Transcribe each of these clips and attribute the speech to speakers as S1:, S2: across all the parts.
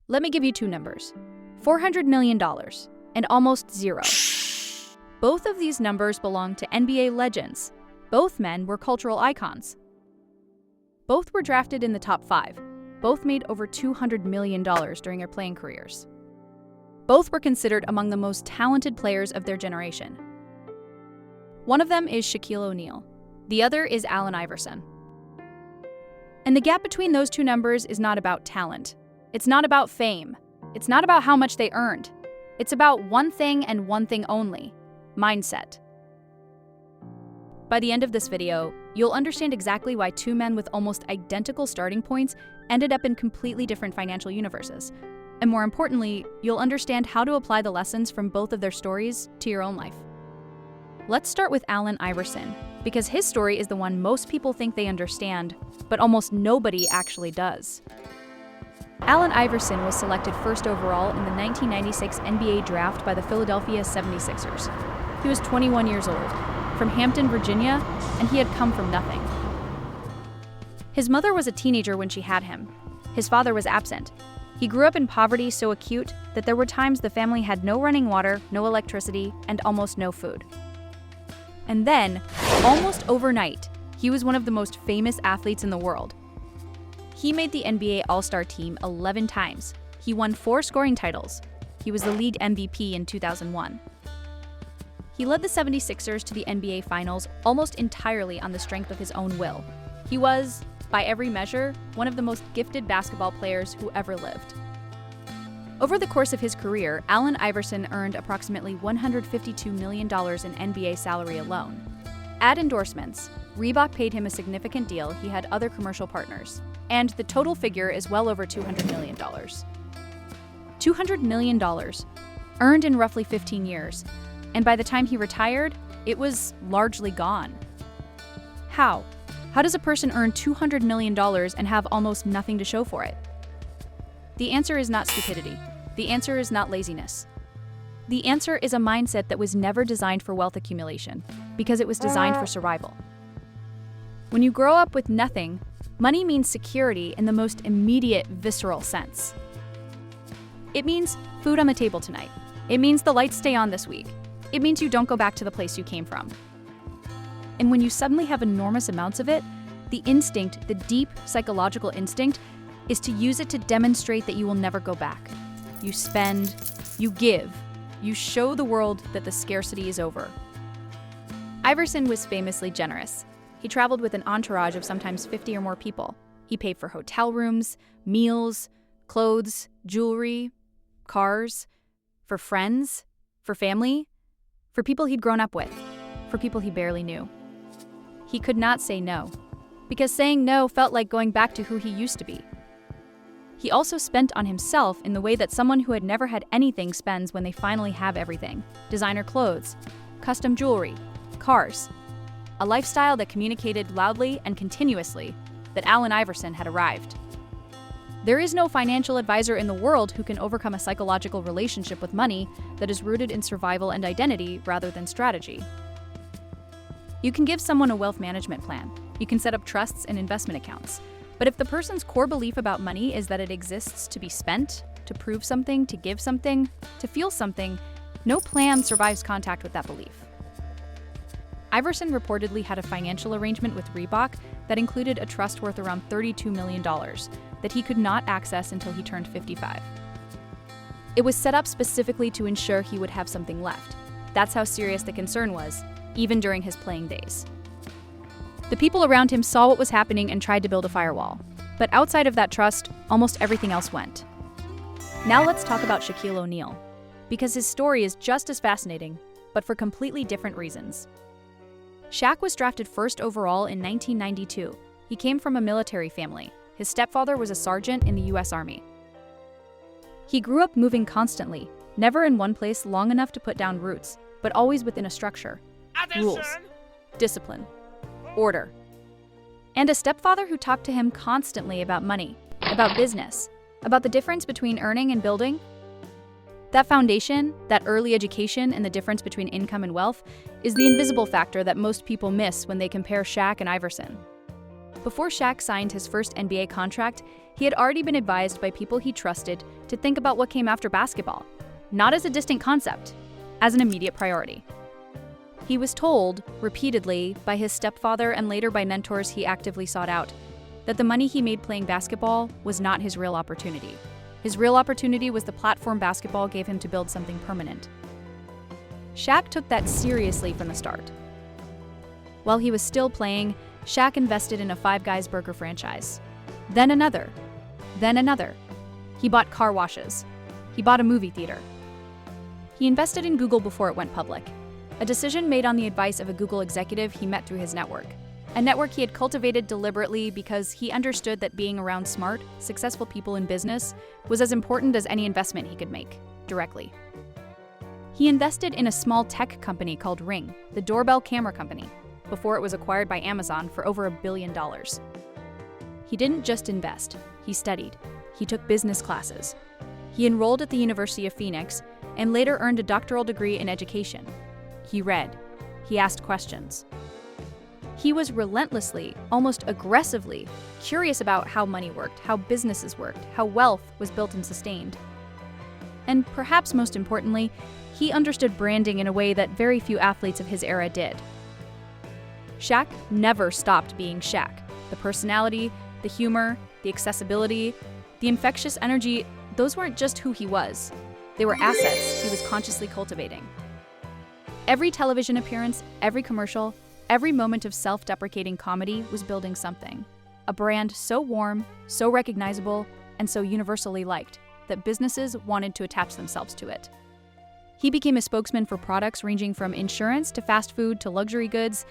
S1: Let me give you two numbers, $400 million and almost zero. Both of these numbers belong to NBA legends. Both men were cultural icons. Both were drafted in the top 5. Both made over $200 million during their playing careers. Both were considered among the most talented players of their generation. One of them is Shaquille O'Neal. The other is Allen Iverson. And the gap between those two numbers is not about talent. It's not about fame. It's not about how much they earned. It's about one thing and one thing only: mindset. By the end of this video, you'll understand exactly why two men with almost identical starting points ended up in completely different financial universes. And more importantly, you'll understand how to apply the lessons from both of their stories to your own life. Let's start with Allen Iverson, because his story is the one most people think they understand, but almost nobody actually does. Allen Iverson was selected first overall in the 1996 NBA draft by the Philadelphia 76ers. He was 21 years old, from Hampton, Virginia, and he had come from nothing. His mother was a teenager when she had him. His father was absent. He grew up in poverty so acute that there were times the family had no running water, no electricity, and almost no food. And then, almost overnight, he was one of the most famous athletes in the world. He made the NBA All-Star team 11 times. He won 4 scoring titles. He was the league MVP in 2001. He led the 76ers to the NBA Finals almost entirely on the strength of his own will. He was, by every measure, one of the most gifted basketball players who ever lived. Over the course of his career, Allen Iverson earned approximately $152 million in NBA salary alone. Add endorsements. Reebok paid him a significant deal. He had other commercial partners. And the total figure is well over $200 million. $200 million, earned in roughly 15 years. And by the time he retired, it was largely gone. How? How does a person earn $200 million and have almost nothing to show for it? The answer is not stupidity. The answer is not laziness. The answer is a mindset that was never designed for wealth accumulation, because it was designed for survival. When you grow up with nothing, money means security in the most immediate, visceral sense. It means food on the table tonight. It means the lights stay on this week. It means you don't go back to the place you came from. And when you suddenly have enormous amounts of it, the instinct, the deep psychological instinct, is to use it to demonstrate that you will never go back. You spend, you give, you show the world that the scarcity is over. Iverson was famously generous. He traveled with an entourage of sometimes 50 or more people. He paid for hotel rooms, meals, clothes, jewelry, cars, for friends, for family, for people he'd grown up with, for people he barely knew. He could not say no, because saying no felt like going back to who he used to be. He also spent on himself in the way that someone who had never had anything spends when they finally have everything: designer clothes, custom jewelry, cars. A lifestyle that communicated loudly and continuously that Allen Iverson had arrived. There is no financial advisor in the world who can overcome a psychological relationship with money that is rooted in survival and identity rather than strategy. You can give someone a wealth management plan. You can set up trusts and investment accounts. But if the person's core belief about money is that it exists to be spent, to prove something, to give something, to feel something, no plan survives contact with that belief. Iverson reportedly had a financial arrangement with Reebok that included a trust worth around $32 million that he could not access until he turned 55. It was set up specifically to ensure he would have something left. That's how serious the concern was, even during his playing days. The people around him saw what was happening and tried to build a firewall. But outside of that trust, almost everything else went. Now let's talk about Shaquille O'Neal, because his story is just as fascinating, but for completely different reasons. Shaq was drafted first overall in 1992. He came from a military family. His stepfather was a sergeant in the U.S. Army. He grew up moving constantly, never in one place long enough to put down roots, but always within a structure, rules, discipline, order. And a stepfather who talked to him constantly about money, about business, about the difference between earning and building. That foundation, that early education, and the difference between income and wealth is the invisible factor that most people miss when they compare Shaq and Iverson. Before Shaq signed his first NBA contract, he had already been advised by people he trusted to think about what came after basketball, not as a distant concept, as an immediate priority. He was told, repeatedly, by his stepfather and later by mentors he actively sought out, that the money he made playing basketball was not his real opportunity. His real opportunity was the platform basketball gave him to build something permanent. Shaq took that seriously from the start. While he was still playing, Shaq invested in a Five Guys burger franchise. Then another. Then another. He bought car washes. He bought a movie theater. He invested in Google before it went public, a decision made on the advice of a Google executive he met through his network, a network he had cultivated deliberately because he understood that being around smart, successful people in business was as important as any investment he could make, directly. He invested in a small tech company called Ring, the doorbell camera company, before it was acquired by Amazon for over $1 billion. He didn't just invest, he studied. He took business classes. He enrolled at the University of Phoenix and later earned a doctoral degree in education. He read. He asked questions. He was relentlessly, almost aggressively, curious about how money worked, how businesses worked, how wealth was built and sustained. And perhaps most importantly, he understood branding in a way that very few athletes of his era did. Shaq never stopped being Shaq. The personality, the humor, the accessibility, the infectious energy, those weren't just who he was. They were assets he was consciously cultivating. Every television appearance, every commercial, every moment of self-deprecating comedy was building something. A brand so warm, so recognizable, and so universally liked that businesses wanted to attach themselves to it. He became a spokesman for products ranging from insurance to fast food to luxury goods.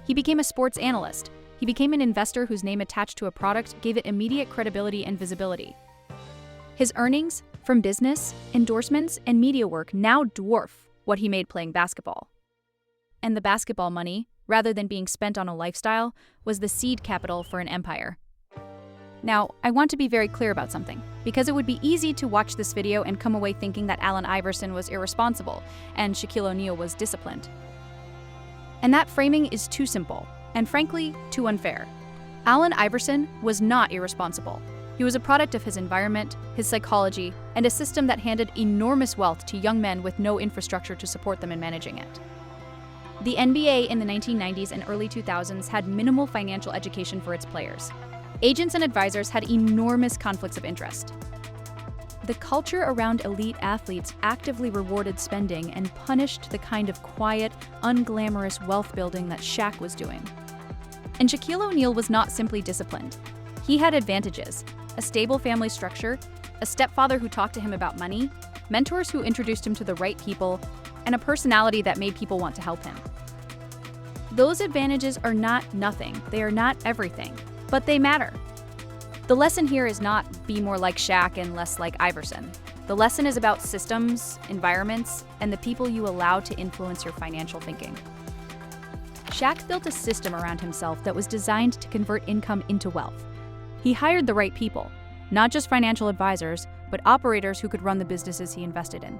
S1: He became a sports analyst. He became an investor whose name attached to a product gave it immediate credibility and visibility. His earnings from business, endorsements, and media work now dwarf what he made playing basketball. And the basketball money, rather than being spent on a lifestyle, was the seed capital for an empire. Now, I want to be very clear about something, because it would be easy to watch this video and come away thinking that Allen Iverson was irresponsible and Shaquille O'Neal was disciplined. And that framing is too simple, and frankly, too unfair. Allen Iverson was not irresponsible. He was a product of his environment, his psychology, and a system that handed enormous wealth to young men with no infrastructure to support them in managing it. The NBA in the 1990s and early 2000s had minimal financial education for its players. Agents and advisors had enormous conflicts of interest. The culture around elite athletes actively rewarded spending and punished the kind of quiet, unglamorous wealth building that Shaq was doing. And Shaquille O'Neal was not simply disciplined. He had advantages: a stable family structure, a stepfather who talked to him about money, mentors who introduced him to the right people, and a personality that made people want to help him. Those advantages are not nothing, they are not everything, but they matter. The lesson here is not be more like Shaq and less like Iverson. The lesson is about systems, environments, and the people you allow to influence your financial thinking. Shaq built a system around himself that was designed to convert income into wealth. He hired the right people, not just financial advisors, but operators who could run the businesses he invested in.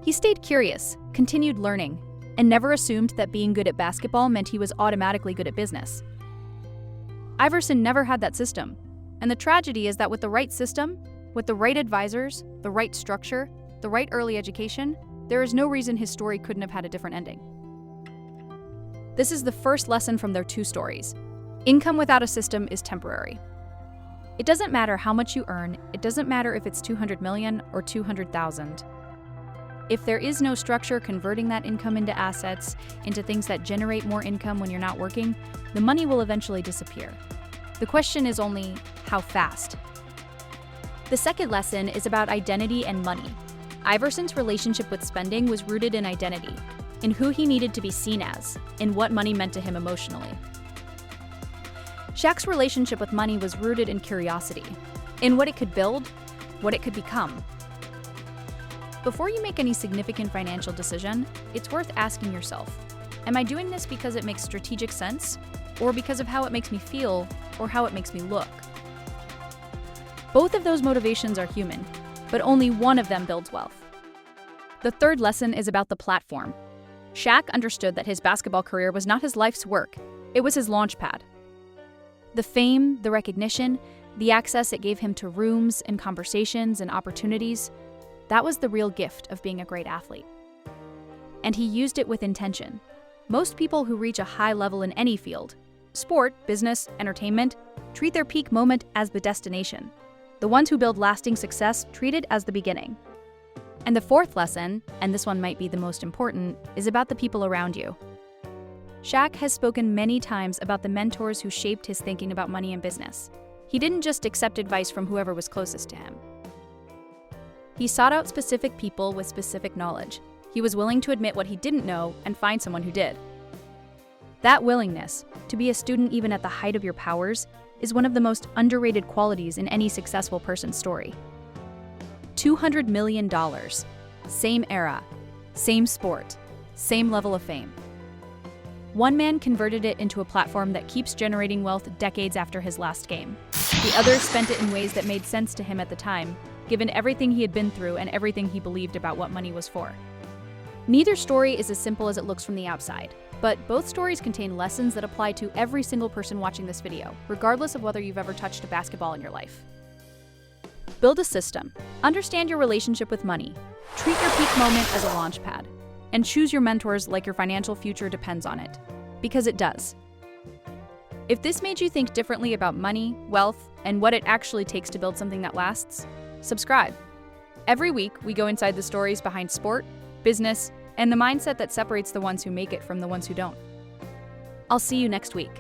S1: He stayed curious, continued learning, and never assumed that being good at basketball meant he was automatically good at business. Iverson never had that system, and the tragedy is that with the right system, with the right advisors, the right structure, the right early education, there is no reason his story couldn't have had a different ending. This is the first lesson from their two stories. Income without a system is temporary. It doesn't matter how much you earn, it doesn't matter if it's 200 million or 200,000. If there is no structure converting that income into assets, into things that generate more income when you're not working, the money will eventually disappear. The question is only, how fast? The second lesson is about identity and money. Iverson's relationship with spending was rooted in identity, in who he needed to be seen as, in what money meant to him emotionally. Shaq's relationship with money was rooted in curiosity, in what it could build, what it could become. Before you make any significant financial decision, it's worth asking yourself, am I doing this because it makes strategic sense, or because of how it makes me feel, or how it makes me look? Both of those motivations are human, but only one of them builds wealth. The third lesson is about the platform. Shaq understood that his basketball career was not his life's work, it was his launch pad. The fame, the recognition, the access it gave him to rooms and conversations and opportunities, that was the real gift of being a great athlete. And he used it with intention. Most people who reach a high level in any field, sport, business, entertainment, treat their peak moment as the destination. The ones who build lasting success treat it as the beginning. And the fourth lesson, and this one might be the most important, is about the people around you. Shaq has spoken many times about the mentors who shaped his thinking about money and business. He didn't just accept advice from whoever was closest to him. He sought out specific people with specific knowledge. He was willing to admit what he didn't know and find someone who did. That willingness, to be a student even at the height of your powers, is one of the most underrated qualities in any successful person's story. $200 million. Same era, same sport, same level of fame. One man converted it into a platform that keeps generating wealth decades after his last game. The other spent it in ways that made sense to him at the time, given everything he had been through and everything he believed about what money was for. Neither story is as simple as it looks from the outside, but both stories contain lessons that apply to every single person watching this video, regardless of whether you've ever touched a basketball in your life. Build a system. Understand your relationship with money. Treat your peak moment as a launch pad. And choose your mentors like your financial future depends on it. Because it does. If this made you think differently about money, wealth, and what it actually takes to build something that lasts, subscribe. Every week, we go inside the stories behind sport, business, and the mindset that separates the ones who make it from the ones who don't. I'll see you next week.